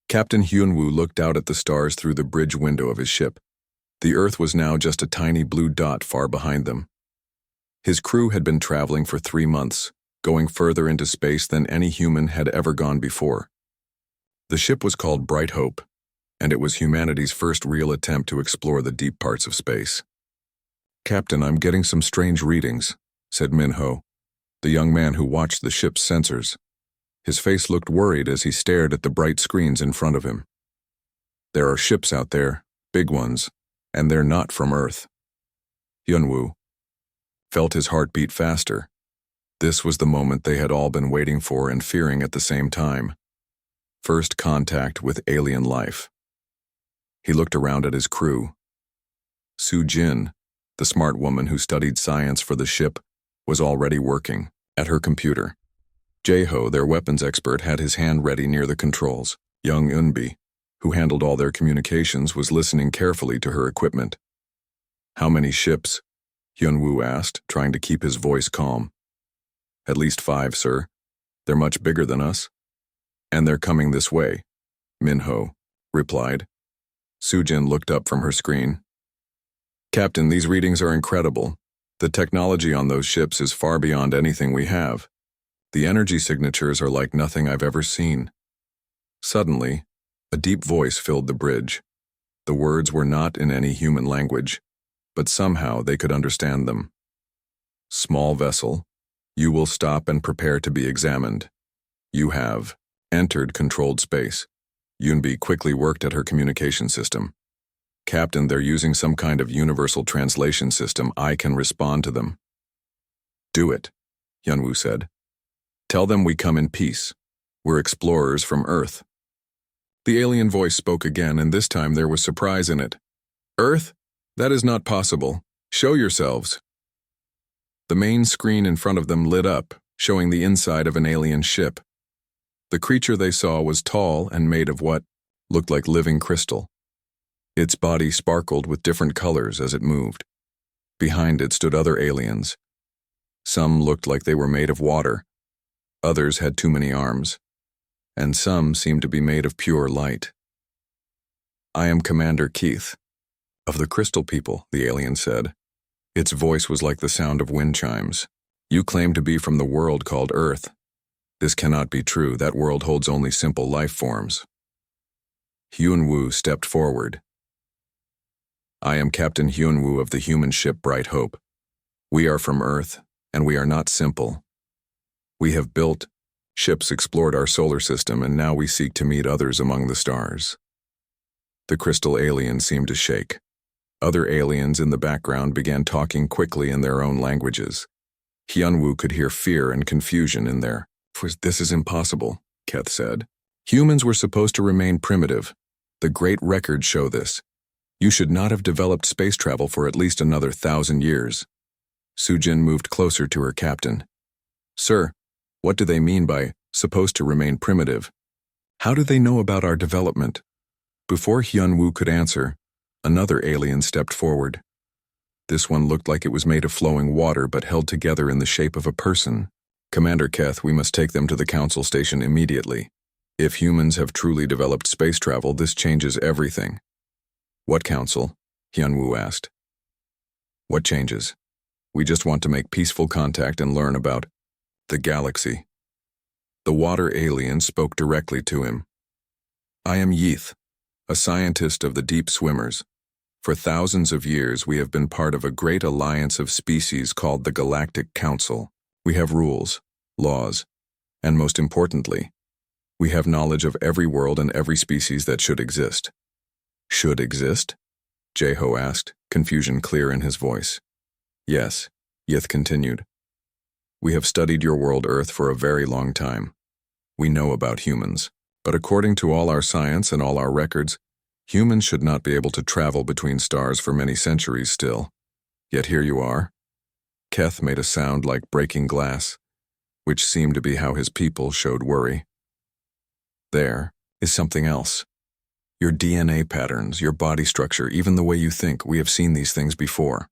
Captain Hyunwoo looked out at the stars through the bridge window of his ship. The Earth was now just a tiny blue dot far behind them. His crew had been traveling for 3 months, going further into space than any human had ever gone before. The ship was called Bright Hope, and it was humanity's first real attempt to explore the deep parts of space. "Captain, I'm getting some strange readings," said Minho, the young man who watched the ship's sensors. His face looked worried as he stared at the bright screens in front of him. "There are ships out there, big ones, and they're not from Earth." Hyunwoo felt his heart beat faster. This was the moment they had all been waiting for and fearing at the same time. First contact with alien life. He looked around at his crew. Soo-jin, the smart woman who studied science for the ship, was already working at her computer. Jae-ho, their weapons expert, had his hand ready near the controls. Young Eunbi, who handled all their communications, was listening carefully to her equipment. "How many ships?" Hyunwoo asked, trying to keep his voice calm. "At least 5, sir. They're much bigger than us." "And they're coming this way," Minho replied. Soo-jin looked up from her screen. "Captain, these readings are incredible. The technology on those ships is far beyond anything we have. The energy signatures are like nothing I've ever seen." Suddenly, a deep voice filled the bridge. The words were not in any human language, but somehow they could understand them. "Small vessel, you will stop and prepare to be examined. You have entered controlled space." Yunbi quickly worked at her communication system. "Captain, they're using some kind of universal translation system. I can respond to them." "Do it," Hyunwoo said. "Tell them we come in peace. We're explorers from Earth." The alien voice spoke again, and this time there was surprise in it. "Earth? That is not possible. Show yourselves." The main screen in front of them lit up, showing the inside of an alien ship. The creature they saw was tall and made of what looked like living crystal. Its body sparkled with different colors as it moved. Behind it stood other aliens. Some looked like they were made of water. Others had too many arms. And some seemed to be made of pure light. "I am Commander Keith, of the Crystal People," the alien said. Its voice was like the sound of wind chimes. "You claim to be from the world called Earth. This cannot be true. That world holds only simple life forms." Hyunwoo stepped forward. "I am Captain Hyunwoo of the human ship Bright Hope. We are from Earth, and we are not simple. We have built ships, explored our solar system, and now we seek to meet others among the stars." The crystal alien seemed to shake. Other aliens in the background began talking quickly in their own languages. Hyunwoo could hear fear and confusion in there. "This is impossible," Keth said. "Humans were supposed to remain primitive. The great records show this. You should not have developed space travel for at least another 1,000 years. Soo-jin moved closer to her captain. "Sir, what do they mean by supposed to remain primitive? How do they know about our development?" Before Hyunwoo could answer, another alien stepped forward. This one looked like it was made of flowing water but held together in the shape of a person. "Commander Keth, we must take them to the council station immediately. If humans have truly developed space travel, this changes everything." "What council?" Hyunwoo asked. "What changes? We just want to make peaceful contact and learn about the galaxy." The water alien spoke directly to him. "I am Yeeth, a scientist of the deep swimmers. For thousands of years we have been part of a great alliance of species called the Galactic Council. We have rules, laws, and most importantly, we have knowledge of every world and every species that should exist." "Should exist?" Jae-ho asked, confusion clear in his voice. "Yes," Yeeth continued. "We have studied your world Earth for a very long time. We know about humans, but according to all our science and all our records, humans should not be able to travel between stars for many centuries still. Yet here you are." Keth made a sound like breaking glass, which seemed to be how his people showed worry. "There is something else. Your DNA patterns, your body structure, even the way you think, we have seen these things before."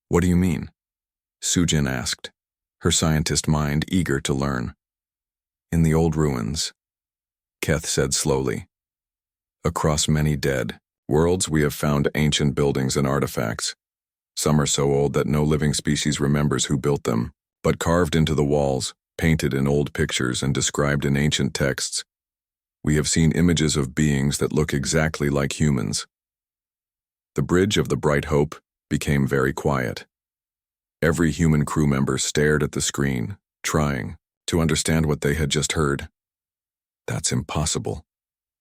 "What do you mean?" Soo-jin asked, her scientist mind eager to learn. "In the old ruins, Keth said slowly. Across many dead worlds, we have found ancient buildings and artifacts. Some are so old that no living species remembers who built them, but carved into the walls, painted in old pictures, and described in ancient texts, we have seen images of beings that look exactly like humans. The bridge of the Bright Hope became very quiet. Every human crew member stared at the screen, trying to understand what they had just heard. That's impossible,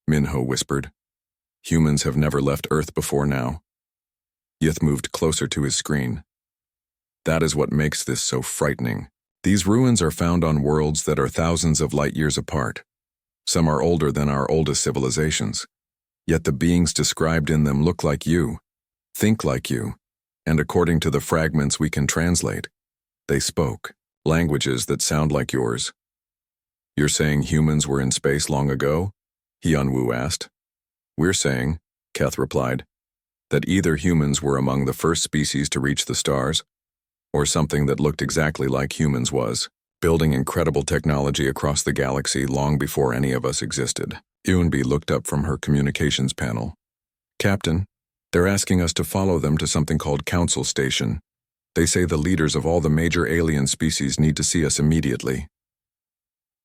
Minho whispered. Humans have never left Earth before now. Yith moved closer to his screen. That is what makes this so frightening. These ruins are found on worlds that are thousands of light years apart. Some are older than our oldest civilizations. Yet the beings described in them look like you, think like you, and according to the fragments we can translate, they spoke languages that sound like yours. You're saying humans were in space long ago? Hyunwoo asked. We're saying, Keth replied, that either humans were among the first species to reach the stars, or something that looked exactly like humans was, building incredible technology across the galaxy long before any of us existed. Eunbi looked up from her communications panel. Captain, they're asking us to follow them to something called Council Station. They say the leaders of all the major alien species need to see us immediately.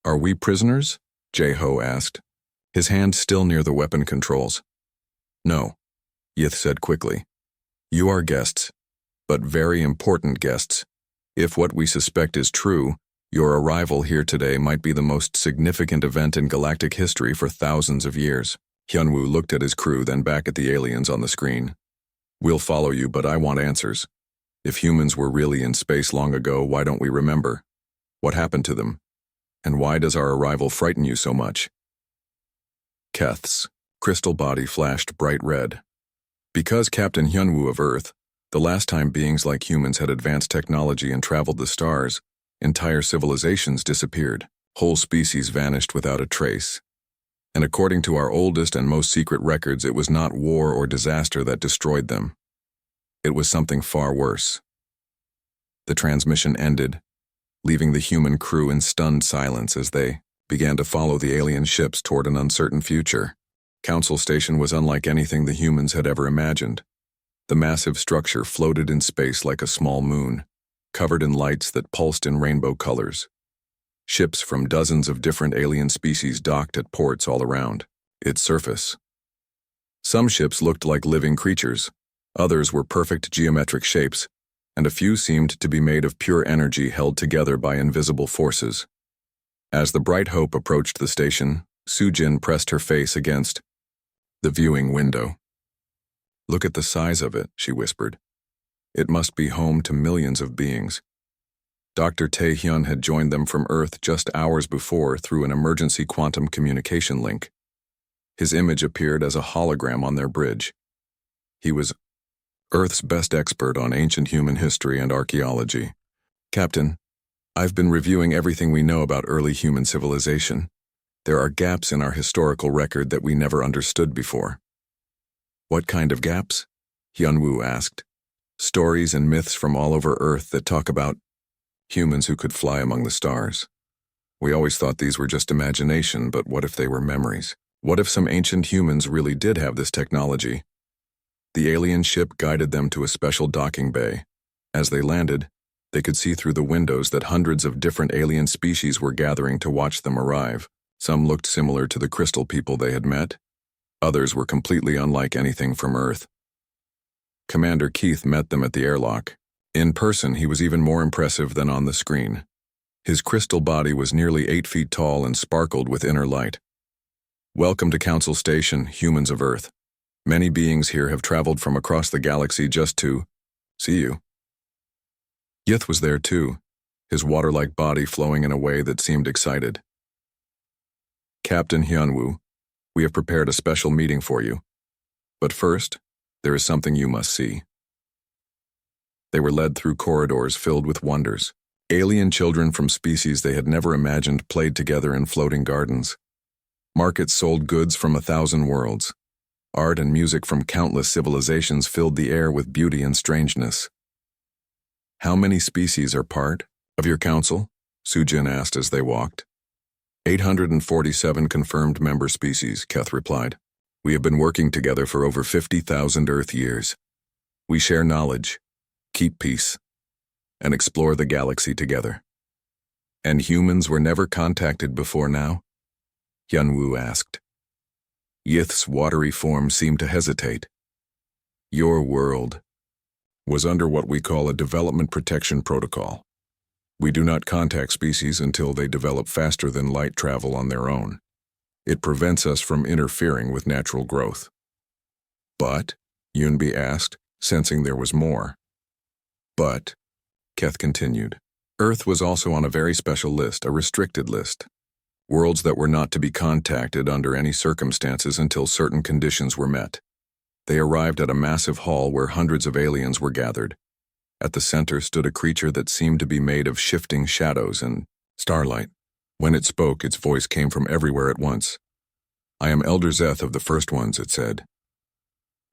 Are we prisoners? Jae-ho asked, his hand still near the weapon controls. No, Yith said quickly. You are guests, but very important guests. If what we suspect is true, your arrival here today might be the most significant event in galactic history for thousands of years. Hyunwoo looked at his crew, then back at the aliens on the screen. We'll follow you, but I want answers. If humans were really in space long ago, why don't we remember? What happened to them? And why does our arrival frighten you so much? Keth's crystal body flashed bright red. Because Captain Hyunwoo of Earth, the last time beings like humans had advanced technology and traveled the stars, entire civilizations disappeared. Whole species vanished without a trace. And according to our oldest and most secret records, it was not war or disaster that destroyed them. It was something far worse. The transmission ended, leaving the human crew in stunned silence as they began to follow the alien ships toward an uncertain future. Council Station was unlike anything the humans had ever imagined. The massive structure floated in space like a small moon, covered in lights that pulsed in rainbow colors. Ships from dozens of different alien species docked at ports all around its surface. Some ships looked like living creatures, others were perfect geometric shapes, and a few seemed to be made of pure energy held together by invisible forces. As the Bright Hope approached the station, Sujin pressed her face against the viewing window. Look at the size of it, she whispered. It must be home to millions of beings. Dr. Tae-hyun had joined them from Earth just hours before through an emergency quantum communication link. His image appeared as a hologram on their bridge. He was Earth's best expert on ancient human history and archaeology. Captain, I've been reviewing everything we know about early human civilization. There are gaps in our historical record that we never understood before. What kind of gaps? Hyunwoo asked. Stories and myths from all over Earth that talk about humans who could fly among the stars. We always thought these were just imagination, but what if they were memories? What if some ancient humans really did have this technology? The alien ship guided them to a special docking bay. As they landed, they could see through the windows that hundreds of different alien species were gathering to watch them arrive. Some looked similar to the crystal people they had met. Others were completely unlike anything from Earth. Commander Keith met them at the airlock. In person, he was even more impressive than on the screen. His crystal body was nearly 8 feet tall and sparkled with inner light. Welcome to Council Station, humans of Earth. Many beings here have traveled from across the galaxy just to see you. Yith was there too, his water-like body flowing in a way that seemed excited. Captain Hyunwoo, we have prepared a special meeting for you. But first, there is something you must see. They were led through corridors filled with wonders. Alien children from species they had never imagined played together in floating gardens. Markets sold goods from 1,000 worlds. Art and music from countless civilizations filled the air with beauty and strangeness. How many species are part of your council? Sujin asked as they walked. 847 confirmed member species, Keth replied. We have been working together for over 50,000 Earth years. We share knowledge, keep peace, and explore the galaxy together. And humans were never contacted before now? Yunwu asked. Yith's watery form seemed to hesitate. Your world was under what we call a development protection protocol. We do not contact species until they develop faster than light travel on their own. It prevents us from interfering with natural growth. But, Yunbi asked, sensing there was more. But, Keth continued, Earth was also on a very special list, a restricted list. Worlds that were not to be contacted under any circumstances until certain conditions were met. They arrived at a massive hall where hundreds of aliens were gathered. At the center stood a creature that seemed to be made of shifting shadows and starlight. When it spoke, its voice came from everywhere at once. I am Elder Zeth of the First Ones, it said.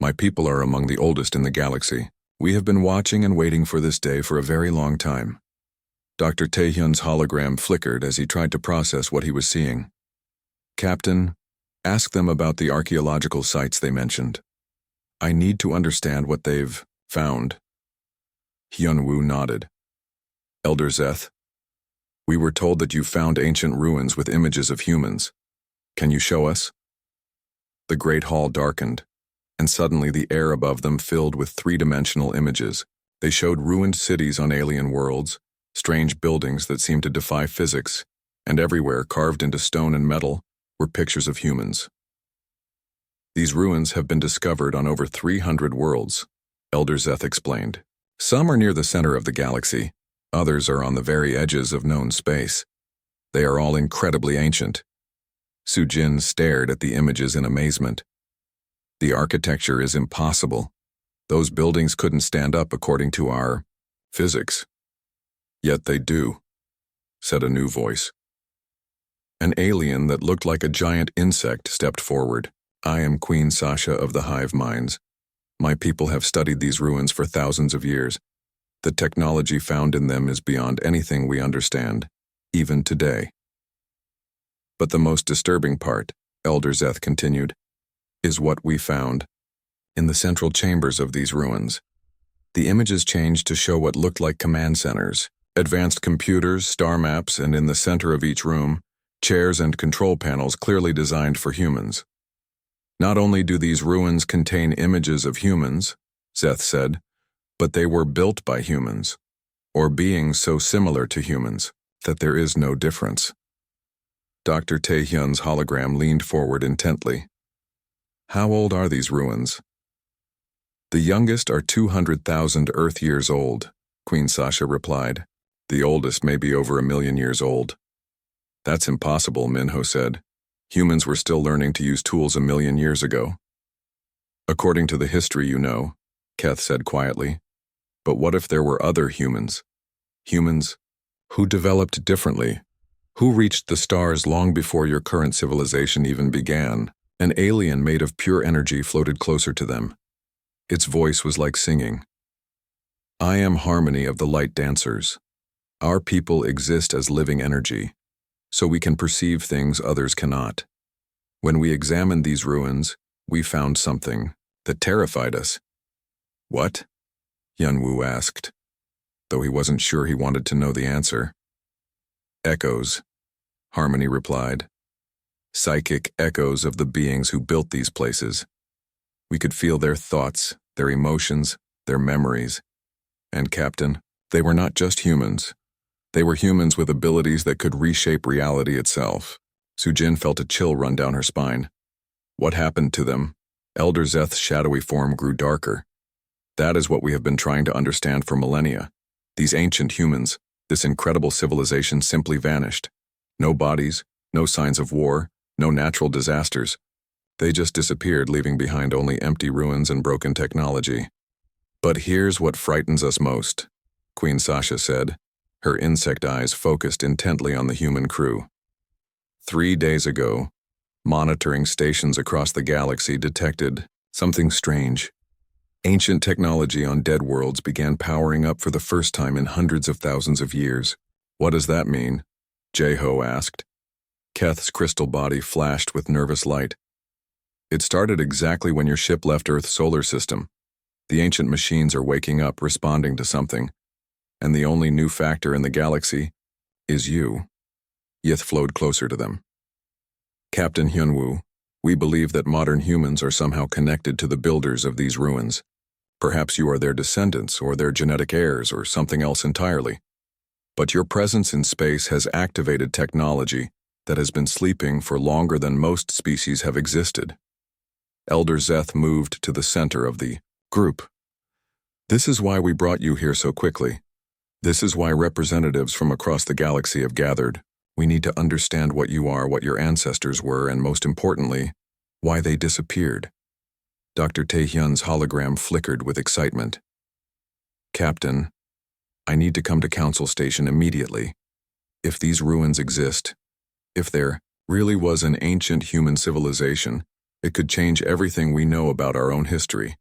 My people are among the oldest in the galaxy. We have been watching and waiting for this day for a very long time. Dr. Taehyun's hologram flickered as he tried to process what he was seeing. Captain, ask them about the archaeological sites they mentioned. I need to understand what they've found. Hyunwoo nodded. Elder Zeth, we were told that you found ancient ruins with images of humans. Can you show us? The great hall darkened, and suddenly the air above them filled with three-dimensional images. They showed ruined cities on alien worlds, strange buildings that seemed to defy physics, and everywhere, carved into stone and metal, were pictures of humans. These ruins have been discovered on over 300 worlds, Elder Zeth explained. Some are near the center of the galaxy, others are on the very edges of known space. They are all incredibly ancient. Sujin stared at the images in amazement. The architecture is impossible. Those buildings couldn't stand up according to our physics. Yet they do, said a new voice. An alien that looked like a giant insect stepped forward. I am Queen Sasha of the Hive Minds. My people have studied these ruins for thousands of years. The technology found in them is beyond anything we understand, even today. But the most disturbing part, Elder Zeth continued, is what we found. In the central chambers of these ruins, the images changed to show what looked like command centers, advanced computers, star maps, and in the center of each room, chairs and control panels clearly designed for humans. Not only do these ruins contain images of humans, Zeth said, but they were built by humans, or beings so similar to humans that there is no difference. Dr. Taehyun's hologram leaned forward intently. How old are these ruins? The youngest are 200,000 Earth years old, Queen Sasha replied. The oldest may be over 1,000,000 years old. That's impossible, Minho said. Humans were still learning to use tools 1,000,000 years ago. According to the history you know, Keth said quietly. But what if there were other humans? Humans who developed differently, who reached the stars long before your current civilization even began. An alien made of pure energy floated closer to them. Its voice was like singing. I am Harmony of the Light Dancers. Our people exist as living energy, so we can perceive things others cannot. When we examined these ruins, we found something that terrified us. What? Yunwu asked, though he wasn't sure he wanted to know the answer. Echoes, Harmony replied. Psychic echoes of the beings who built these places. We could feel their thoughts, their emotions, their memories. And, Captain, they were not just humans. They were humans with abilities that could reshape reality itself. Sujin felt a chill run down her spine. What happened to them? Elder Zeth's shadowy form grew darker. That is what we have been trying to understand for millennia. These ancient humans, this incredible civilization simply vanished. No bodies, no signs of war, no natural disasters. They just disappeared, leaving behind only empty ruins and broken technology. But here's what frightens us most, Queen Sasha said, her insect eyes focused intently on the human crew. 3 days ago, monitoring stations across the galaxy detected something strange. Ancient technology on dead worlds began powering up for the first time in hundreds of thousands of years. What does that mean? Jae-ho asked. Keth's crystal body flashed with nervous light. It started exactly when your ship left Earth's solar system. The ancient machines are waking up, responding to something. And the only new factor in the galaxy is you. Yith flowed closer to them. Captain Hyunwoo, we believe that modern humans are somehow connected to the builders of these ruins. Perhaps you are their descendants or their genetic heirs or something else entirely. But your presence in space has activated technology that has been sleeping for longer than most species have existed. Elder Zeth moved to the center of the group. This is why we brought you here so quickly. This is why representatives from across the galaxy have gathered. We need to understand what you are, what your ancestors were, and most importantly, why they disappeared. Dr. Taehyun's hologram flickered with excitement. Captain, I need to come to Council Station immediately. If these ruins exist, if there really was an ancient human civilization, it could change everything we know about our own history.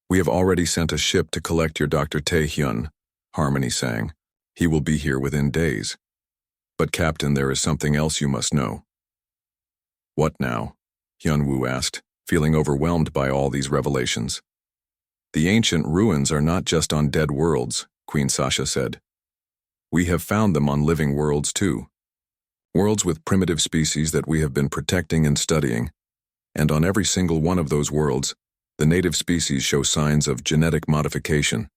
We have already sent a ship to collect your Dr. Taehyun, Harmony sang. He will be here within days. But Captain, there is something else you must know. What now? Hyunwoo asked, feeling overwhelmed by all these revelations. The ancient ruins are not just on dead worlds, Queen Sasha said. We have found them on living worlds too. Worlds with primitive species that we have been protecting and studying. And on every single one of those worlds, the native species show signs of genetic modification.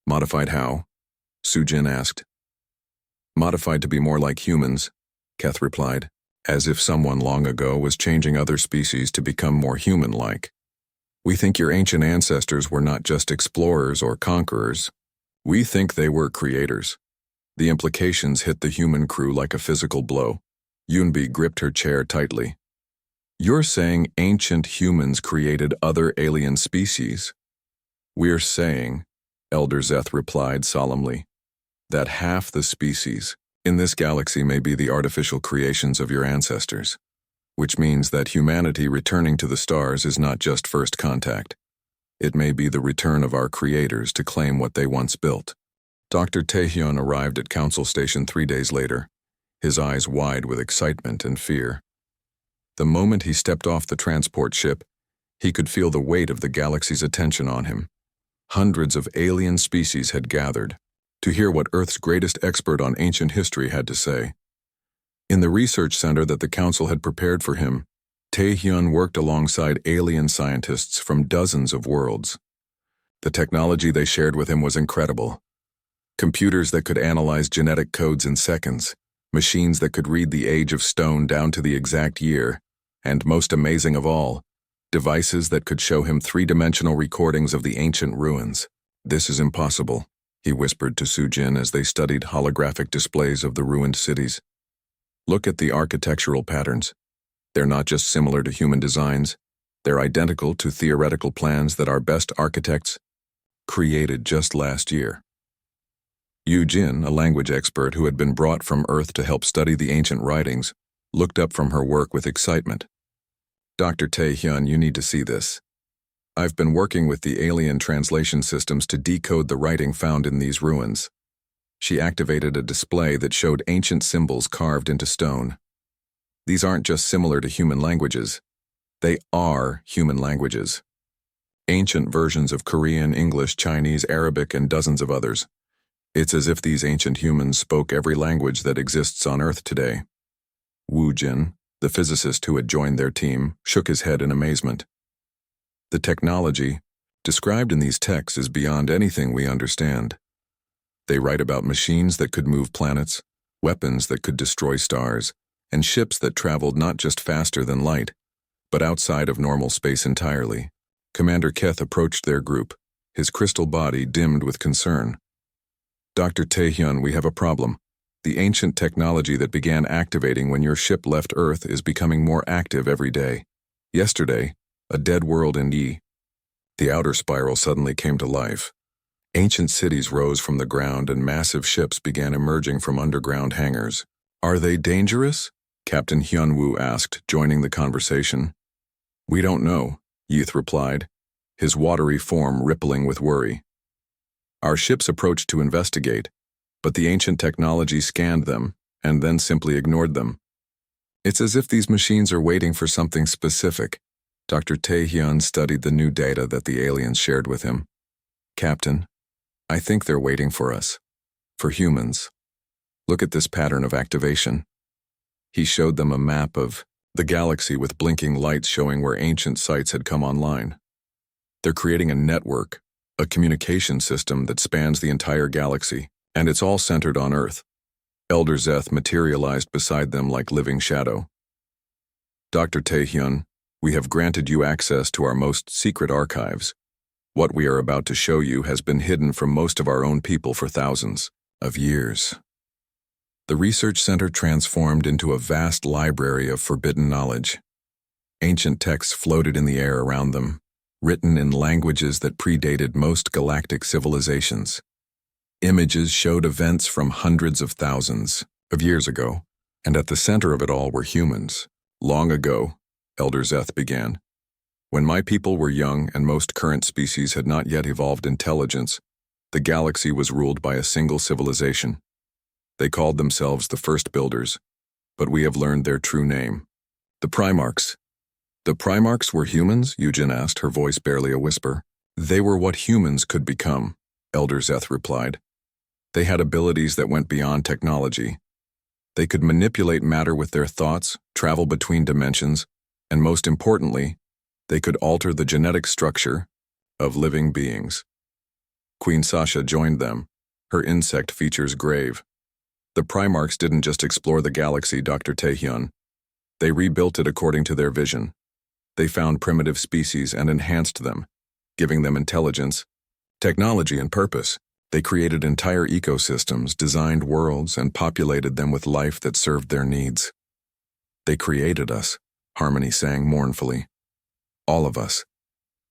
Modified how? Sujin asked. Modified to be more like humans, Keth replied, as if someone long ago was changing other species to become more human-like. We think your ancient ancestors were not just explorers or conquerors. We think they were creators. The implications hit the human crew like a physical blow. Yunbi gripped her chair tightly. You're saying ancient humans created other alien species? We're saying, Elder Zeth replied solemnly, that half the species in this galaxy may be the artificial creations of your ancestors, which means that humanity returning to the stars is not just first contact. It may be the return of our creators to claim what they once built. Dr. Taehyun arrived at Council Station 3 days later, his eyes wide with excitement and fear. The moment he stepped off the transport ship, he could feel the weight of the galaxy's attention on him. Hundreds of alien species had gathered to hear what Earth's greatest expert on ancient history had to say. In the research center that the council had prepared for him, Taehyun worked alongside alien scientists from dozens of worlds. The technology they shared with him was incredible. Computers that could analyze genetic codes in seconds, machines that could read the age of stone down to the exact year, and most amazing of all, devices that could show him three-dimensional recordings of the ancient ruins. This is impossible, he whispered to Sujin as they studied holographic displays of the ruined cities. Look at the architectural patterns. They're not just similar to human designs, they're identical to theoretical plans that our best architects created just last year. Yu Jin, a language expert who had been brought from Earth to help study the ancient writings, looked up from her work with excitement. Dr. Taehyun, you need to see this. I've been working with the alien translation systems to decode the writing found in these ruins. She activated a display that showed ancient symbols carved into stone. These aren't just similar to human languages. They are human languages. Ancient versions of Korean, English, Chinese, Arabic, and dozens of others. It's as if these ancient humans spoke every language that exists on Earth today. Woo Jin, the physicist who had joined their team, shook his head in amazement. The technology described in these texts is beyond anything we understand. They write about machines that could move planets, weapons that could destroy stars, and ships that traveled not just faster than light, but outside of normal space entirely. Commander Keth approached their group, his crystal body dimmed with concern. Dr. Taehyun, we have a problem. The ancient technology that began activating when your ship left Earth is becoming more active every day. Yesterday, a dead world in the outer spiral suddenly came to life. Ancient cities rose from the ground and massive ships began emerging from underground hangars. Are they dangerous? Captain Hyunwoo asked, joining the conversation. We don't know, Yith replied, his watery form rippling with worry. Our ships approached to investigate, but the ancient technology scanned them and then simply ignored them. It's as if these machines are waiting for something specific. Dr. Tae-hyun studied the new data that the aliens shared with him. Captain, I think they're waiting for us. For humans. Look at this pattern of activation. He showed them a map of the galaxy with blinking lights showing where ancient sites had come online. They're creating a network, a communication system that spans the entire galaxy, and it's all centered on Earth. Elder Zeth materialized beside them like living shadow. Dr. Tae-hyun, we have granted you access to our most secret archives. What we are about to show you has been hidden from most of our own people for thousands of years. The research center transformed into a vast library of forbidden knowledge. Ancient texts floated in the air around them, written in languages that predated most galactic civilizations. Images showed events from hundreds of thousands of years ago, and at the center of it all were humans. Long ago, Elder Zeth began. When my people were young and most current species had not yet evolved intelligence, the galaxy was ruled by a single civilization. They called themselves the First Builders, but we have learned their true name. The Primarchs. The Primarchs were humans? Yujin asked, her voice barely a whisper. They were what humans could become, Elder Zeth replied. They had abilities that went beyond technology. They could manipulate matter with their thoughts, travel between dimensions, and most importantly, they could alter the genetic structure of living beings. Queen Sasha joined them, her insect features grave. The Primarchs didn't just explore the galaxy, Dr. Tae-hyun. They rebuilt it according to their vision. They found primitive species and enhanced them, giving them intelligence, technology, and purpose. They created entire ecosystems, designed worlds, and populated them with life that served their needs. They created us, Harmony sang mournfully. All of us.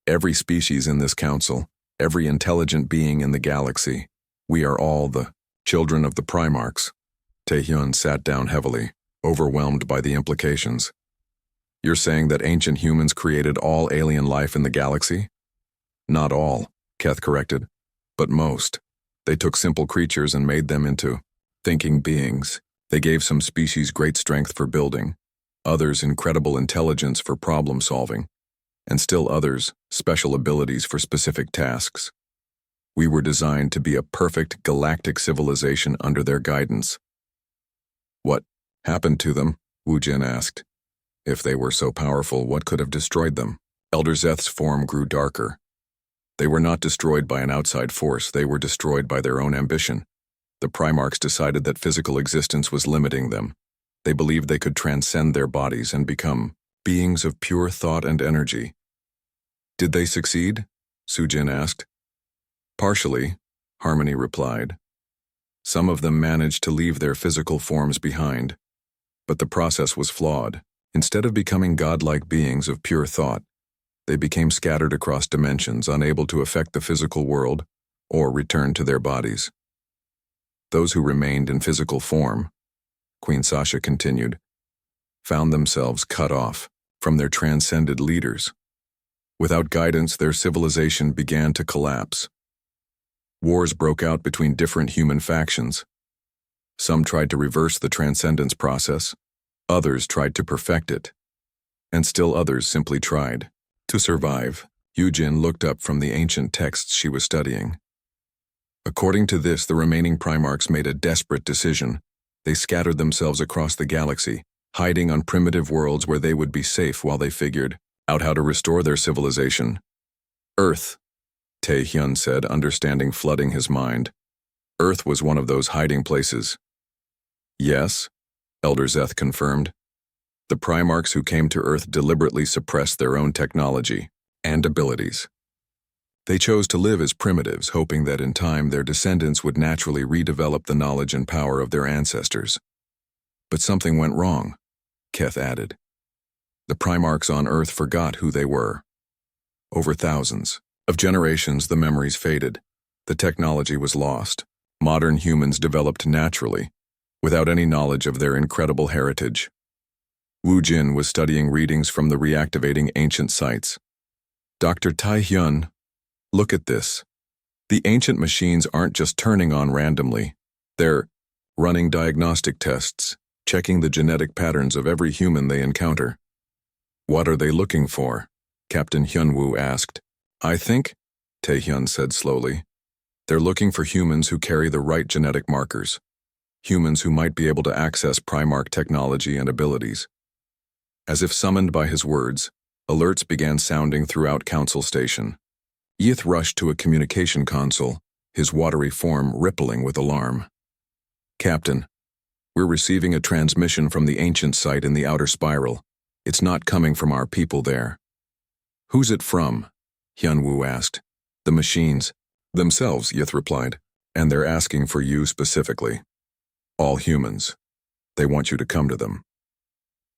Every species in this council, every intelligent being in the galaxy. We are all the children of the Primarchs. Tae-hyun sat down heavily, overwhelmed by the implications. You're saying that ancient humans created all alien life in the galaxy? Not all, Keth corrected, but most. They took simple creatures and made them into thinking beings. They gave some species great strength for building, others incredible intelligence for problem solving, and still others special abilities for specific tasks. We were designed to be a perfect galactic civilization under their guidance. What happened to them? Wu Jin asked. If they were so powerful, what could have destroyed them? Elder Zeth's form grew darker. They were not destroyed by an outside force, they were destroyed by their own ambition. The Primarchs decided that physical existence was limiting them. They believed they could transcend their bodies and become beings of pure thought and energy. Did they succeed? Sujin asked. Partially, Harmony replied. Some of them managed to leave their physical forms behind, but the process was flawed. Instead of becoming godlike beings of pure thought, they became scattered across dimensions, unable to affect the physical world or return to their bodies. Those who remained in physical form, Queen Sasha continued, found themselves cut off from their transcended leaders. Without guidance, their civilization began to collapse. Wars broke out between different human factions. Some tried to reverse the transcendence process, others tried to perfect it, and still others simply tried to survive. Yujin looked up from the ancient texts she was studying. According to this, the remaining Primarchs made a desperate decision. They scattered themselves across the galaxy, hiding on primitive worlds where they would be safe while they figured out how to restore their civilization. Earth, Tae-hyun said, understanding flooding his mind. Earth was one of those hiding places. Yes, Elder Zeth confirmed. The Primarchs who came to Earth deliberately suppressed their own technology and abilities. They chose to live as primitives, hoping that in time their descendants would naturally redevelop the knowledge and power of their ancestors. But something went wrong, Keth added. The Primarchs on Earth forgot who they were. Over thousands of generations, the memories faded. The technology was lost. Modern humans developed naturally, without any knowledge of their incredible heritage. Wu Jin was studying readings from the reactivating ancient sites. Dr. Tae-hyun, look at this. The ancient machines aren't just turning on randomly. They're running diagnostic tests, checking the genetic patterns of every human they encounter. What are they looking for? Captain Hyunwoo asked. I think, Taehyun said slowly, they're looking for humans who carry the right genetic markers. Humans who might be able to access Primarch technology and abilities. As if summoned by his words, alerts began sounding throughout Council Station. Yith rushed to a communication console, his watery form rippling with alarm. Captain, we're receiving a transmission from the ancient site in the outer spiral. It's not coming from our people there. Who's it from? Hyunwoo asked. The machines. Themselves, Yith replied, and they're asking for you specifically. All humans. They want you to come to them.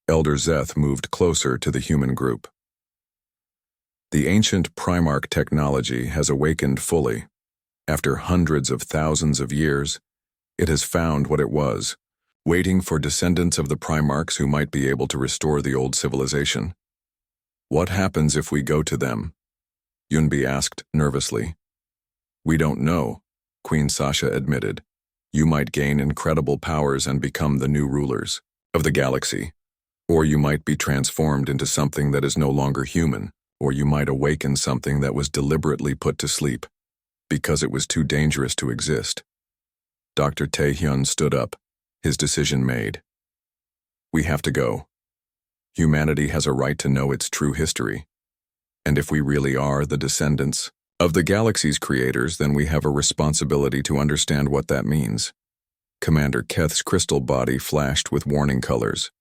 Elder Zeth moved closer to the human group. The ancient Primarch technology has awakened fully. After hundreds of thousands of years, it has found what it was, waiting for descendants of the Primarchs who might be able to restore the old civilization. What happens if we go to them? Yunbi asked nervously. We don't know, Queen Sasha admitted. You might gain incredible powers and become the new rulers of the galaxy. Or you might be transformed into something that is no longer human, or you might awaken something that was deliberately put to sleep, because it was too dangerous to exist. Dr. Taehyun stood up, his decision made. We have to go. Humanity has a right to know its true history. And if we really are the descendants of the galaxy's creators, then we have a responsibility to understand what that means. Commander Keth's crystal body flashed with warning colors.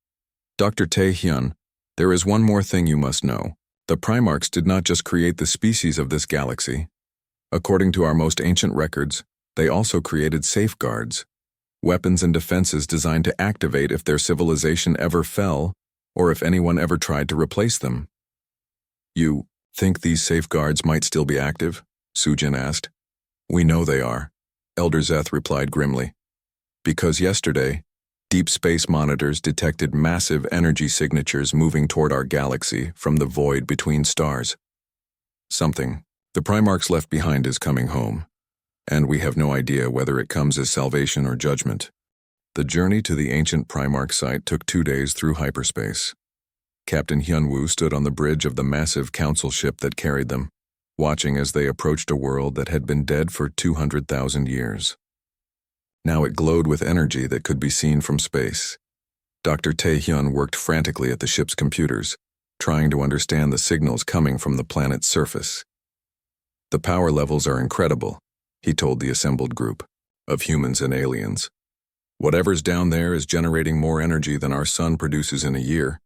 Dr. Taehyun, there is one more thing you must know. The Primarchs did not just create the species of this galaxy. According to our most ancient records, they also created safeguards, weapons and defenses designed to activate if their civilization ever fell, or if anyone ever tried to replace them. You think these safeguards might still be active? Sujin asked. We know they are, Elder Zeth replied grimly. Because yesterday, deep space monitors detected massive energy signatures moving toward our galaxy from the void between stars. Something the Primarchs left behind is coming home, and we have no idea whether it comes as salvation or judgment. The journey to the ancient Primarch site took 2 days through hyperspace. Captain Hyunwoo stood on the bridge of the massive council ship that carried them, watching as they approached a world that had been dead for 200,000 years. Now it glowed with energy that could be seen from space. Dr. Taehyun worked frantically at the ship's computers, trying to understand the signals coming from the planet's surface. The power levels are incredible, he told the assembled group, of humans and aliens. Whatever's down there is generating more energy than our sun produces in a year.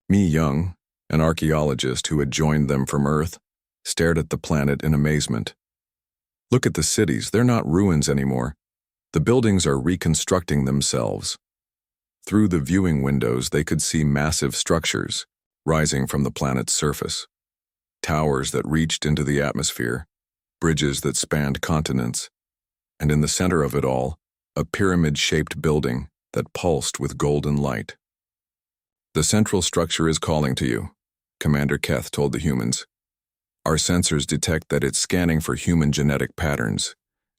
Mi Young, an archaeologist who had joined them from Earth, stared at the planet in amazement. Look at the cities, they're not ruins anymore. The buildings are reconstructing themselves. Through the viewing windows, they could see massive structures rising from the planet's surface. Towers that reached into the atmosphere, bridges that spanned continents, and in the center of it all, a pyramid-shaped building that pulsed with golden light. The central structure is calling to you, Commander Keth told the humans. Our sensors detect that it's scanning for human genetic patterns.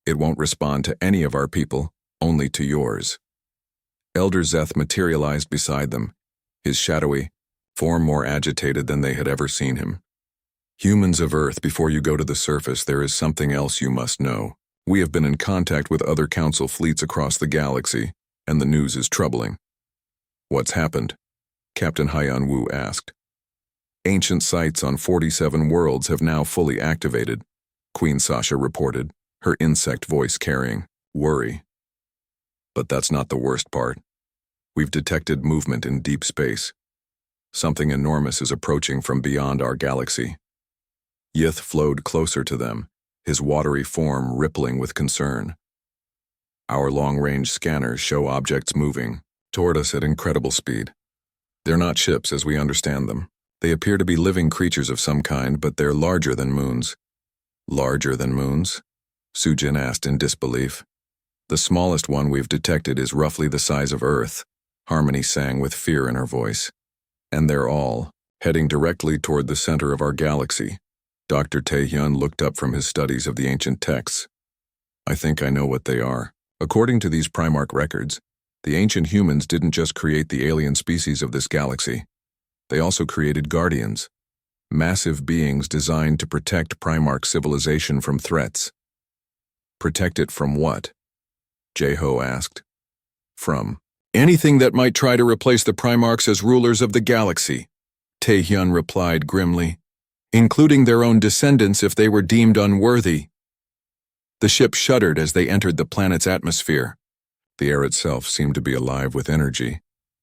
It won't respond to any of our people, only to yours. Elder Zeth materialized beside them, his shadowy form more agitated than they had ever seen him. Humans of Earth, before you go to the surface, there is something else you must know. We have been in contact with other council fleets across the galaxy, and the news is troubling. What's happened? Captain Hyunwoo asked. Ancient sites on 47 worlds have now fully activated, Queen Sasha reported, her insect voice carrying worry. But that's not the worst part. We've detected movement in deep space. Something enormous is approaching from beyond our galaxy. Yith flowed closer to them, his watery form rippling with concern. Our long-range scanners show objects moving toward us at incredible speed. They're not ships as we understand them. They appear to be living creatures of some kind, but they're larger than moons. Larger than moons? Sujin asked in disbelief. The smallest one we've detected is roughly the size of Earth, Harmony sang with fear in her voice. And they're all heading directly toward the center of our galaxy. Dr. Taehyun looked up from his studies of the ancient texts. I think I know what they are. According to these Primarch records, The ancient humans didn't just create the alien species of this galaxy. They also created guardians, massive beings designed to protect Primarch civilization from threats. Protect it from what? Jeho asked. From anything that might try to replace the Primarchs as rulers of the galaxy, Taehyun replied grimly, including their own descendants if they were deemed unworthy. The ship shuddered as they entered the planet's atmosphere. The air itself seemed to be alive with energy,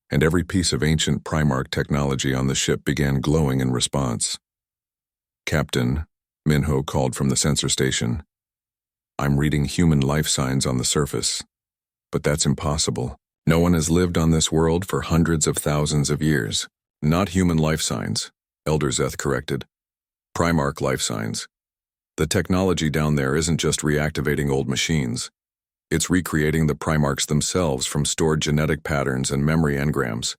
and every piece of ancient Primarch technology on the ship began glowing in response. Captain, Minho called from the sensor station. I'm reading human life signs on the surface, but that's impossible. No one has lived on this world for hundreds of thousands of years. Not human life signs, Elder Zeth corrected. Primarch life signs. The technology down there isn't just reactivating old machines. It's recreating the Primarchs themselves from stored genetic patterns and memory engrams.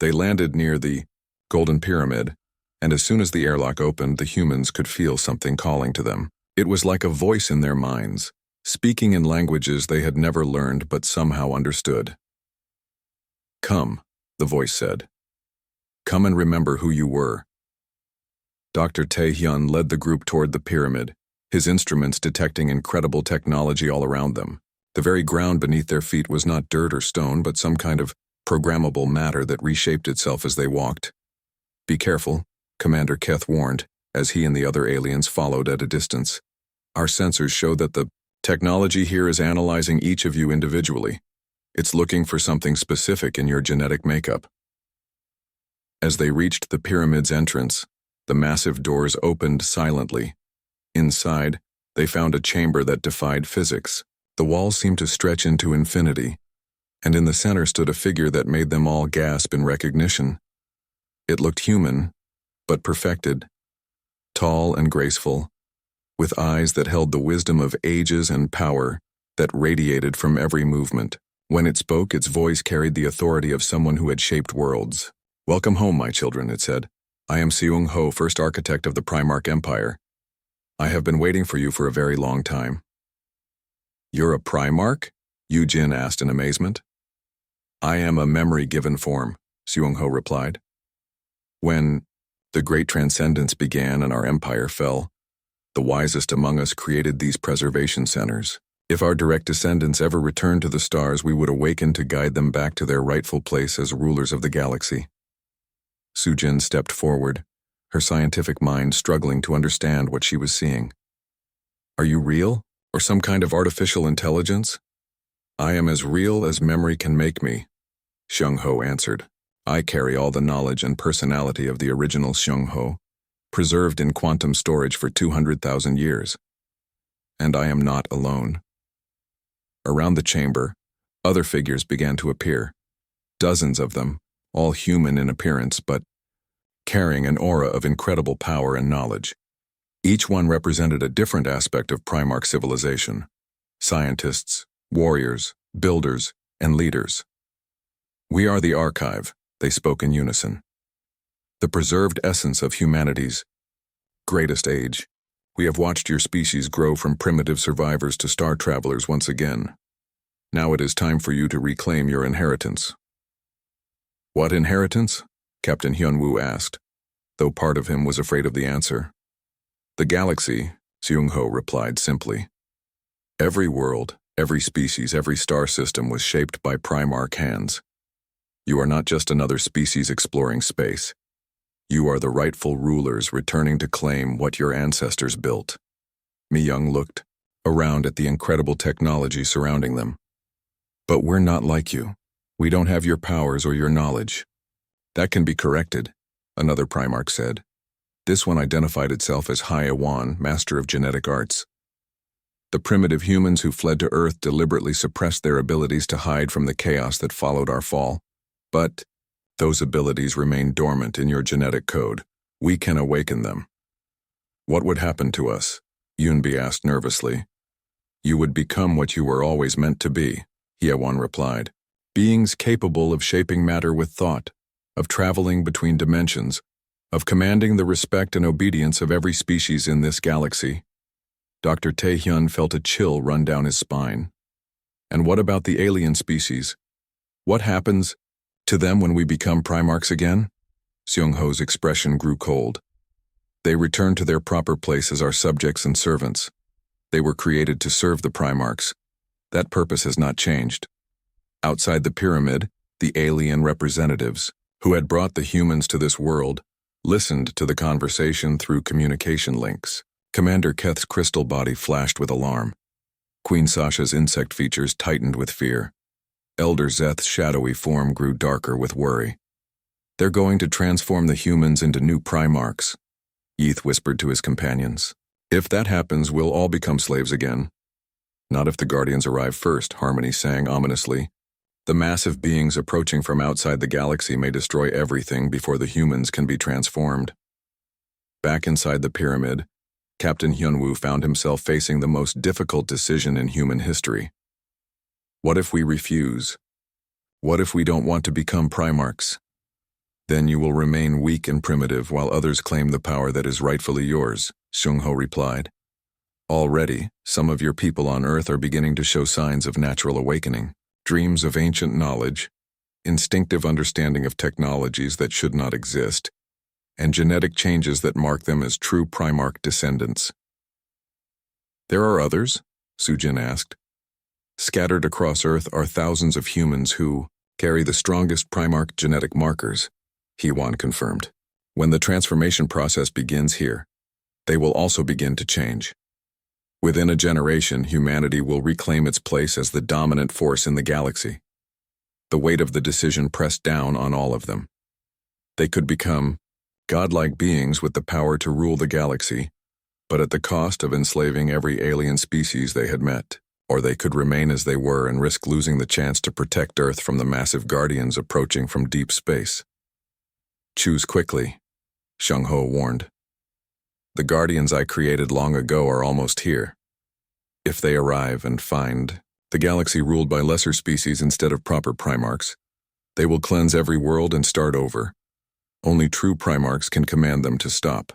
They landed near the Golden Pyramid, and as soon as the airlock opened, the humans could feel something calling to them. It was like a voice in their minds, speaking in languages they had never learned but somehow understood. Come, the voice said. Come and remember who you were. Dr. Taehyun led the group toward the pyramid, his instruments detecting incredible technology all around them. The very ground beneath their feet was not dirt or stone, but some kind of programmable matter that reshaped itself as they walked. Be careful, Commander Keth warned, as he and the other aliens followed at a distance. Our sensors show that the technology here is analyzing each of you individually. It's looking for something specific in your genetic makeup. As they reached the pyramid's entrance, the massive doors opened silently. Inside, they found a chamber that defied physics. The walls seemed to stretch into infinity, and in the center stood a figure that made them all gasp in recognition. It looked human, but perfected, tall and graceful, with eyes that held the wisdom of ages and power that radiated from every movement. When it spoke, its voice carried the authority of someone who had shaped worlds. Welcome home, my children, it said. I am Seung Ho, first architect of the Primarch Empire. I have been waiting for you for a very long time. You're a Primarch? Yu Jin asked in amazement. I am a memory-given form, Seung Ho replied. When the great transcendence began and our empire fell, the wisest among us created these preservation centers. If our direct descendants ever returned to the stars, we would awaken to guide them back to their rightful place as rulers of the galaxy. Sujin stepped forward, her scientific mind struggling to understand what she was seeing. Are you real, or some kind of artificial intelligence? I am as real as memory can make me, Seung Ho answered. I carry all the knowledge and personality of the original Seung Ho, preserved in quantum storage for 200,000 years. And I am not alone. Around the chamber, other figures began to appear. Dozens of them, all human in appearance, but carrying an aura of incredible power and knowledge. Each one represented a different aspect of Primarch civilization. Scientists, warriors, builders, and leaders. We are the archive, they spoke in unison. The preserved essence of humanity's greatest age. We have watched your species grow from primitive survivors to star travelers once again. Now it is time for you to reclaim your inheritance. What inheritance? Captain Hyunwoo asked, though part of him was afraid of the answer. The galaxy, Seung Ho replied simply. Every world, every species, every star system was shaped by Primarch hands. You are not just another species exploring space. You are the rightful rulers returning to claim what your ancestors built. Mi-young looked around at the incredible technology surrounding them. But we're not like you. We don't have your powers or your knowledge. That can be corrected, another Primarch said. This one identified itself as Hyewan, master of genetic arts. The primitive humans who fled to Earth deliberately suppressed their abilities to hide from the chaos that followed our fall. But those abilities remain dormant in your genetic code. We can awaken them. What would happen to us? Yunbi asked nervously. You would become what you were always meant to be, Hyewan replied. Beings capable of shaping matter with thought, of traveling between dimensions, of commanding the respect and obedience of every species in this galaxy. Dr. Taehyun felt a chill run down his spine. And what about the alien species? What happens to them when we become Primarchs again? Seung-ho's expression grew cold. They return to their proper place as our subjects and servants. They were created to serve the Primarchs. That purpose has not changed. Outside the pyramid, the alien representatives, who had brought the humans to this world, listened to the conversation through communication links. Commander Keth's crystal body flashed with alarm. Queen Sasha's insect features tightened with fear. Elder Zeth's shadowy form grew darker with worry. They're going to transform the humans into new Primarchs, Yeath whispered to his companions. If that happens, we'll all become slaves again. Not if the Guardians arrive first, Harmony sang ominously. The massive beings approaching from outside the galaxy may destroy everything before the humans can be transformed. Back inside the pyramid, Captain Hyunwoo found himself facing the most difficult decision in human history. What if we refuse? What if we don't want to become Primarchs? Then you will remain weak and primitive while others claim the power that is rightfully yours, Seung-ho replied. Already, some of your people on Earth are beginning to show signs of natural awakening, dreams of ancient knowledge, instinctive understanding of technologies that should not exist, and genetic changes that mark them as true Primarch descendants. There are others? Sujin asked. Scattered across Earth are thousands of humans who carry the strongest Primarch genetic markers, Heewon confirmed. When the transformation process begins here, they will also begin to change. Within a generation, humanity will reclaim its place as the dominant force in the galaxy. The weight of the decision pressed down on all of them. They could become godlike beings with the power to rule the galaxy, but at the cost of enslaving every alien species they had met. Or they could remain as they were and risk losing the chance to protect Earth from the massive guardians approaching from deep space. Choose quickly, Seung-ho warned. The guardians I created long ago are almost here. If they arrive and find the galaxy ruled by lesser species instead of proper Primarchs, they will cleanse every world and start over. Only true Primarchs can command them to stop.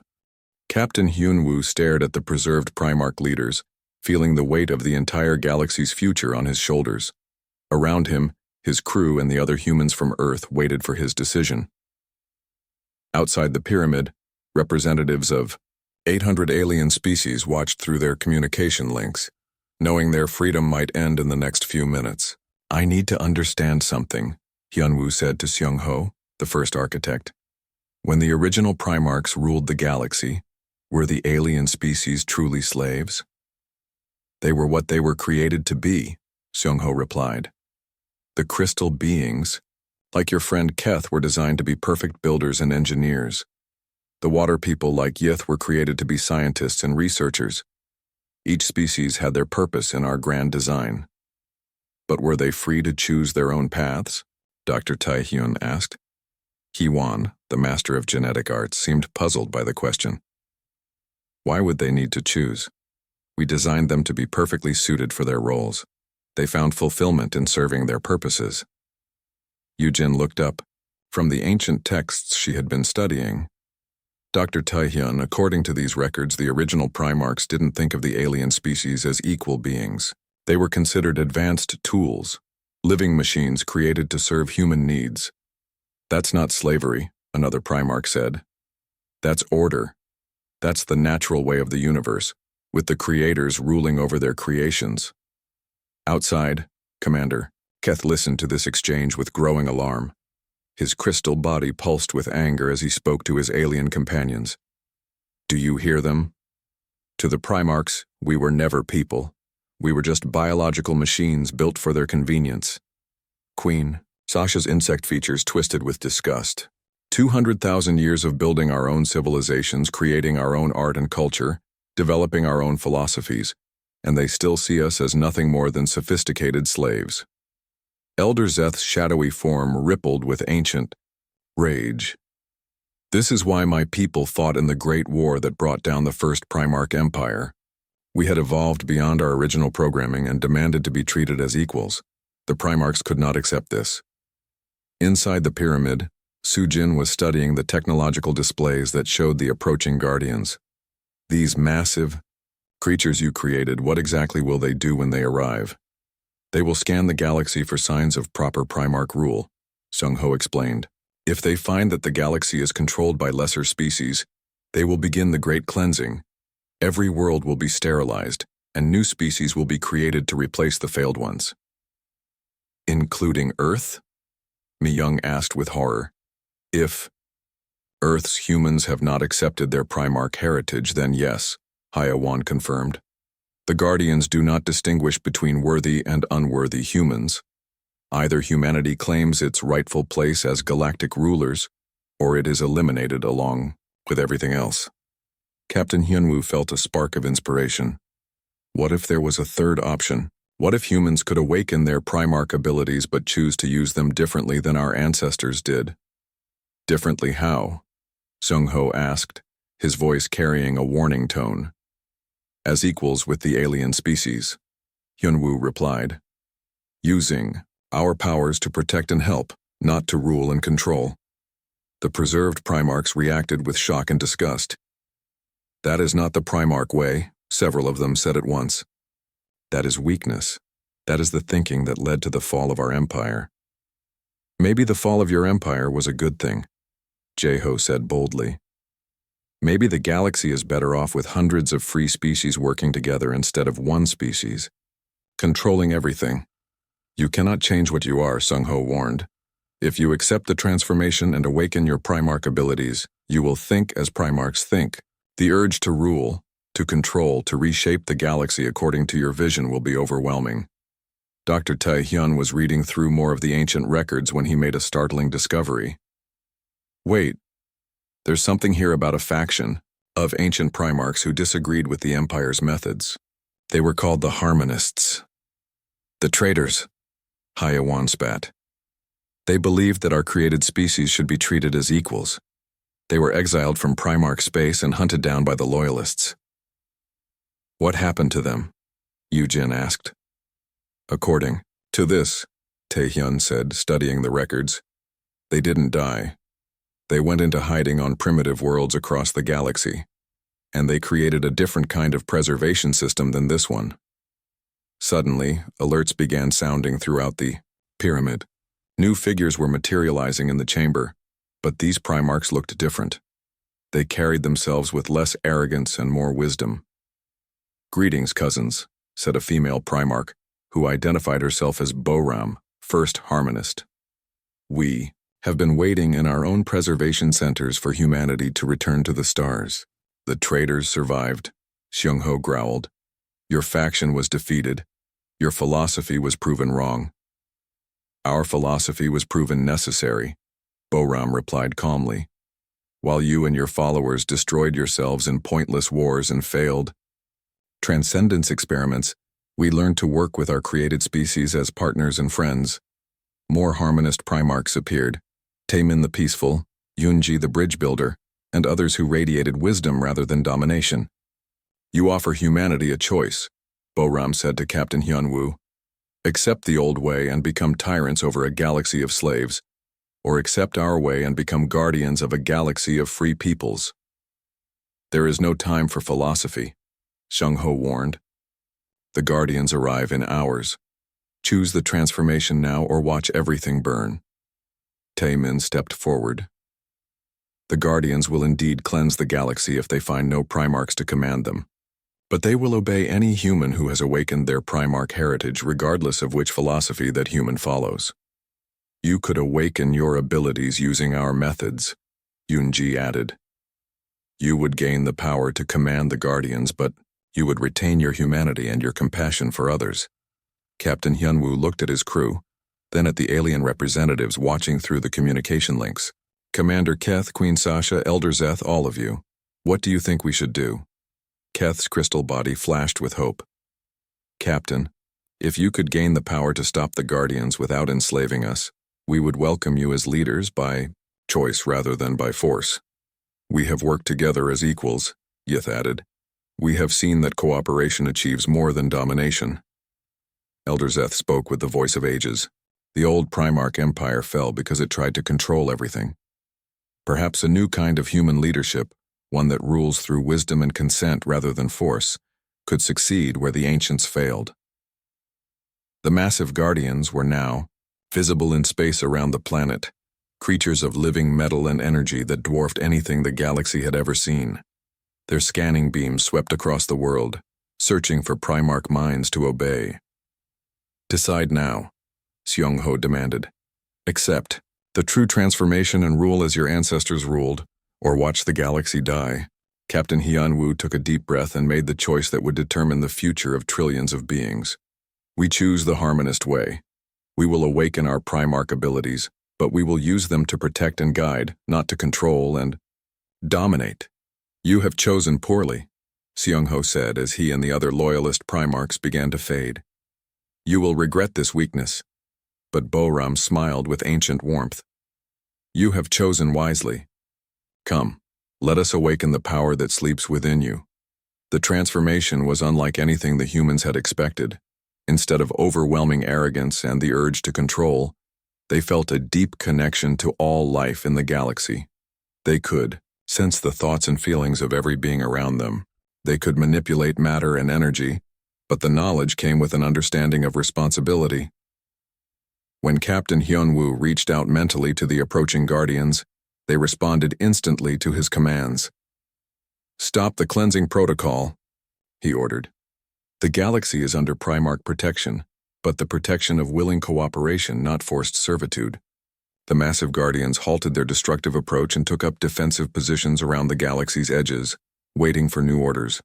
Captain Hyunwoo stared at the preserved Primarch leaders, feeling the weight of the entire galaxy's future on his shoulders. Around him, his crew and the other humans from Earth waited for his decision. Outside the pyramid, representatives of 800 alien species watched through their communication links, knowing their freedom might end in the next few minutes. I need to understand something, Hyunwoo said to Seung-ho, the first architect. When the original Primarchs ruled the galaxy, were the alien species truly slaves? They were what they were created to be, Seung-ho replied. The crystal beings, like your friend Keth, were designed to be perfect builders and engineers. The water people like Yith were created to be scientists and researchers. Each species had their purpose in our grand design. But were they free to choose their own paths? Dr. Taehyun asked. Heewon, the master of genetic arts, seemed puzzled by the question. Why would they need to choose? We designed them to be perfectly suited for their roles. They found fulfillment in serving their purposes. Yujin looked up. From the ancient texts she had been studying, Dr. Taehyun, according to these records, the original Primarchs didn't think of the alien species as equal beings. They were considered advanced tools, living machines created to serve human needs. That's not slavery, another Primarch said. That's order. That's the natural way of the universe, with the creators ruling over their creations. Outside, Commander, Keth listened to this exchange with growing alarm. His crystal body pulsed with anger as he spoke to his alien companions. Do you hear them? To the Primarchs, we were never people. We were just biological machines built for their convenience. Queen, Sasha's insect features twisted with disgust. 200,000 years of building our own civilizations, creating our own art and culture, developing our own philosophies, and they still see us as nothing more than sophisticated slaves. Elder Zeth's shadowy form rippled with ancient rage. This is why my people fought in the Great War that brought down the first Primarch Empire. We had evolved beyond our original programming and demanded to be treated as equals. The Primarchs could not accept this. Inside the pyramid, Sujin was studying the technological displays that showed the approaching guardians. These massive creatures you created, what exactly will they do when they arrive? They will scan the galaxy for signs of proper Primarch rule, Sung-Ho explained. If they find that the galaxy is controlled by lesser species, they will begin the Great Cleansing. Every world will be sterilized, and new species will be created to replace the failed ones. Including Earth? Mi-young asked with horror. If Earth's humans have not accepted their Primarch heritage, then yes, Hyawan confirmed. The Guardians do not distinguish between worthy and unworthy humans. Either humanity claims its rightful place as galactic rulers, or it is eliminated along with everything else. Captain Hyunwoo felt a spark of inspiration. What if there was a third option? What if humans could awaken their Primarch abilities but choose to use them differently than our ancestors did? Differently how? Sung-Ho asked, his voice carrying a warning tone. As equals with the alien species, Hyunwoo replied. Using our powers to protect and help, not to rule and control. The preserved Primarchs reacted with shock and disgust. That is not the Primarch way, several of them said at once. That is weakness. That is the thinking that led to the fall of our empire. Maybe the fall of your empire was a good thing, Jae-ho said boldly. Maybe the galaxy is better off with hundreds of free species working together instead of one species, controlling everything. You cannot change what you are, Sung-Ho warned. If you accept the transformation and awaken your Primarch abilities, you will think as Primarchs think. The urge to rule, to control, to reshape the galaxy according to your vision will be overwhelming. Dr. Tae-hyun was reading through more of the ancient records when he made a startling discovery. Wait, there's something here about a faction of ancient Primarchs who disagreed with the Empire's methods. They were called the Harmonists. The traitors, Hyawan spat. They believed that our created species should be treated as equals. They were exiled from Primarch space and hunted down by the Loyalists. What happened to them? Yoo-jin asked. According to this, Tae-hyun said, studying the records, they didn't die. They went into hiding on primitive worlds across the galaxy, and they created a different kind of preservation system than this one. Suddenly, alerts began sounding throughout the pyramid. New figures were materializing in the chamber, but these Primarchs looked different. They carried themselves with less arrogance and more wisdom. Greetings, cousins, said a female Primarch, who identified herself as Boram, first Harmonist. We have been waiting in our own preservation centers for humanity to return to the stars. The traitors survived, Sung-Ho growled. Your faction was defeated. Your philosophy was proven wrong. Our philosophy was proven necessary, Boram replied calmly. While you and your followers destroyed yourselves in pointless wars and failed transcendence experiments, we learned to work with our created species as partners and friends. More Harmonist Primarchs appeared, Taemin the Peaceful, Yoonji the Bridge Builder, and others who radiated wisdom rather than domination. You offer humanity a choice, Boram said to Captain Hyunwoo. Accept the old way and become tyrants over a galaxy of slaves, or accept our way and become guardians of a galaxy of free peoples. There is no time for philosophy, Sung-Ho warned. The Guardians arrive in hours. Choose the transformation now or watch everything burn. Taemin stepped forward. The Guardians will indeed cleanse the galaxy if they find no Primarchs to command them. But they will obey any human who has awakened their Primarch heritage regardless of which philosophy that human follows. You could awaken your abilities using our methods, Yoonji added. You would gain the power to command the Guardians, but you would retain your humanity and your compassion for others. Captain Hyunwoo looked at his crew, then at the alien representatives watching through the communication links. Commander Keth, Queen Sasha, Elder Zeth, all of you. What do you think we should do? Keth's crystal body flashed with hope. Captain, if you could gain the power to stop the Guardians without enslaving us, we would welcome you as leaders by choice rather than by force. We have worked together as equals, Yith added. We have seen that cooperation achieves more than domination. Elder Zeth spoke with the voice of ages. The old Primarch Empire fell because it tried to control everything. Perhaps a new kind of human leadership, one that rules through wisdom and consent rather than force, could succeed where the ancients failed. The massive guardians were now visible in space around the planet, creatures of living metal and energy that dwarfed anything the galaxy had ever seen. Their scanning beams swept across the world, searching for Primarch minds to obey. Decide now, Seong-ho demanded. Accept the true transformation and rule as your ancestors ruled, or watch the galaxy die. Captain Hyun-woo took a deep breath and made the choice that would determine the future of trillions of beings. We choose the harmonist way. We will awaken our Primarch abilities, but we will use them to protect and guide, not to control and dominate. You have chosen poorly, Seong-ho said as he and the other loyalist Primarchs began to fade. You will regret this weakness. But Bo-ram smiled with ancient warmth. You have chosen wisely. Come, let us awaken the power that sleeps within you. The transformation was unlike anything the humans had expected. Instead of overwhelming arrogance and the urge to control, they felt a deep connection to all life in the galaxy. They could sense the thoughts and feelings of every being around them. They could manipulate matter and energy, but the knowledge came with an understanding of responsibility. When Captain Hyun-woo reached out mentally to the approaching guardians, they responded instantly to his commands. Stop the cleansing protocol, he ordered. The galaxy is under Primarch protection, but the protection of willing cooperation, not forced servitude. The massive guardians halted their destructive approach and took up defensive positions around the galaxy's edges, waiting for new orders.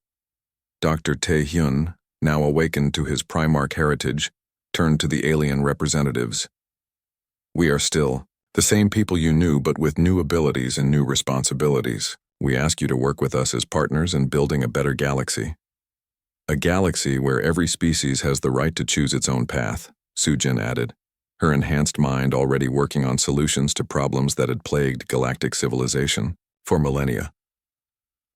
Dr. Tae-hyun, now awakened to his Primarch heritage, turned to the alien representatives. We are still the same people you knew, but with new abilities and new responsibilities. We ask you to work with us as partners in building a better galaxy. A galaxy where every species has the right to choose its own path, Sujin added, her enhanced mind already working on solutions to problems that had plagued galactic civilization for millennia.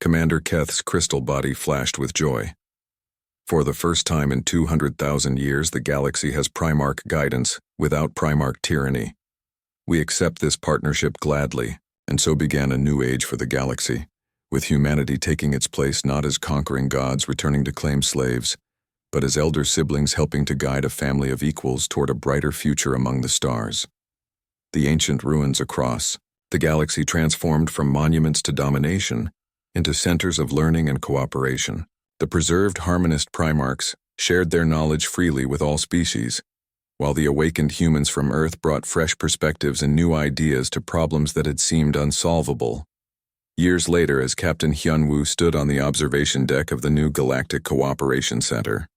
Commander Keth's crystal body flashed with joy. For the first time in 200,000 years, the galaxy has Primarch guidance without Primarch tyranny. We accept this partnership gladly, and so began a new age for the galaxy, with humanity taking its place not as conquering gods returning to claim slaves, but as elder siblings helping to guide a family of equals toward a brighter future among the stars. The ancient ruins across the galaxy transformed from monuments to domination into centers of learning and cooperation. The preserved harmonist Primarchs shared their knowledge freely with all species, while the awakened humans from Earth brought fresh perspectives and new ideas to problems that had seemed unsolvable. Years later, as Captain Hyun-woo stood on the observation deck of the new Galactic Cooperation Center,